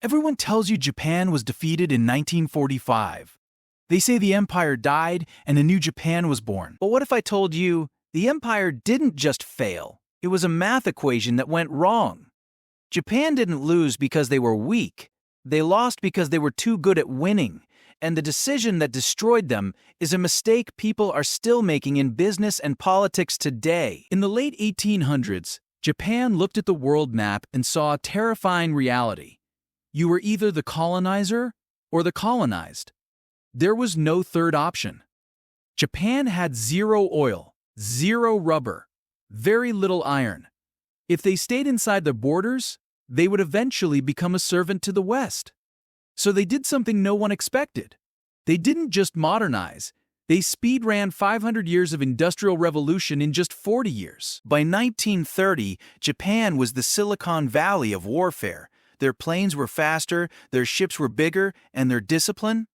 Everyone tells you Japan was defeated in 1945. They say the empire died and a new Japan was born. But what if I told you the empire didn't just fail? It was a math equation that went wrong. Japan didn't lose because they were weak. They lost because they were too good at winning. And the decision that destroyed them is a mistake people are still making in business and politics today. In the late 1800s, Japan looked at the world map and saw a terrifying reality. You were either the colonizer or the colonized. There was no third option. Japan had zero oil, zero rubber, very little iron. If they stayed inside their borders, they would eventually become a servant to the West. So they did something no one expected. They didn't just modernize. They speed-ran 500 years of industrial revolution in just 40 years. By 1930, Japan was the Silicon Valley of warfare. Their planes were faster, their ships were bigger, and their discipline?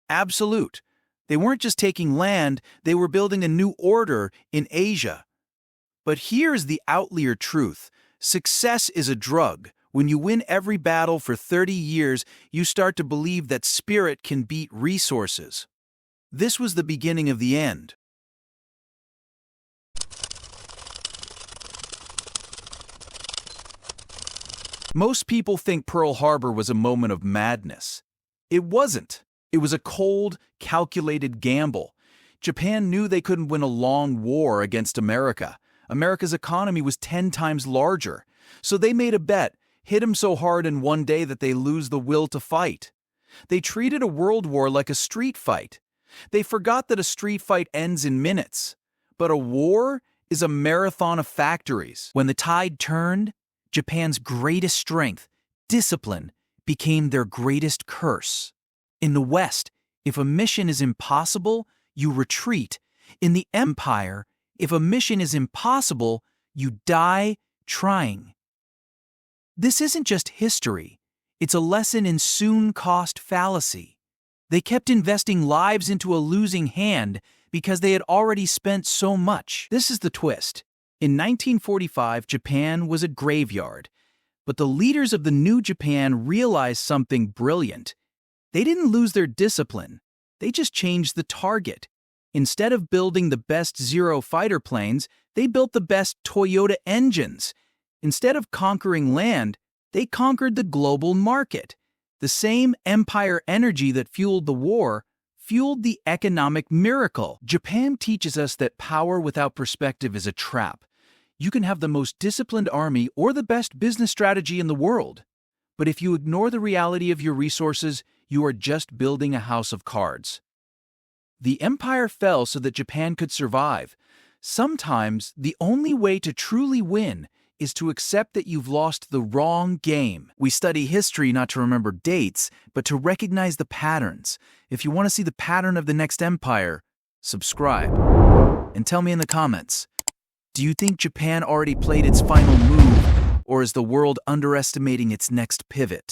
Absolute. They weren't just taking land, they were building a new order in Asia. But here's the outlier truth. Success is a drug. When you win every battle for 30 years, you start to believe that spirit can beat resources. This was the beginning of the end. Most people think Pearl Harbor was a moment of madness. It wasn't. It was a cold, calculated gamble. Japan knew they couldn't win a long war against America. America's economy was 10 times larger. So they made a bet, hit them so hard in one day that they lose the will to fight. They treated a world war like a street fight. They forgot that a street fight ends in minutes. But a war is a marathon of factories. When the tide turned, Japan's greatest strength, discipline, became their greatest curse. In the West, if a mission is impossible, you retreat. In the Empire, if a mission is impossible, you die trying. This isn't just history. It's a lesson in Cost Fallacy. They kept investing lives into a losing hand because they had already spent so much. This is the twist. In 1945, Japan was a graveyard. But the leaders of the new Japan realized something brilliant. They didn't lose their discipline. They just changed the target. Instead of building the best Zero fighter planes, they built the best Toyota engines. Instead of conquering land, they conquered the global market. The same empire energy that fueled the war fueled the economic miracle. Japan teaches us that power without perspective is a trap. You can have the most disciplined army or the best business strategy in the world. But if you ignore the reality of your resources, you are just building a house of cards. The empire fell so that Japan could survive. Sometimes, the only way to truly win is to accept that you've lost the wrong game. We study history not to remember dates, but to recognize the patterns. If you want to see the pattern of the next empire, subscribe. And tell me in the comments, do you think Japan already played its final move, or is the world underestimating its next pivot?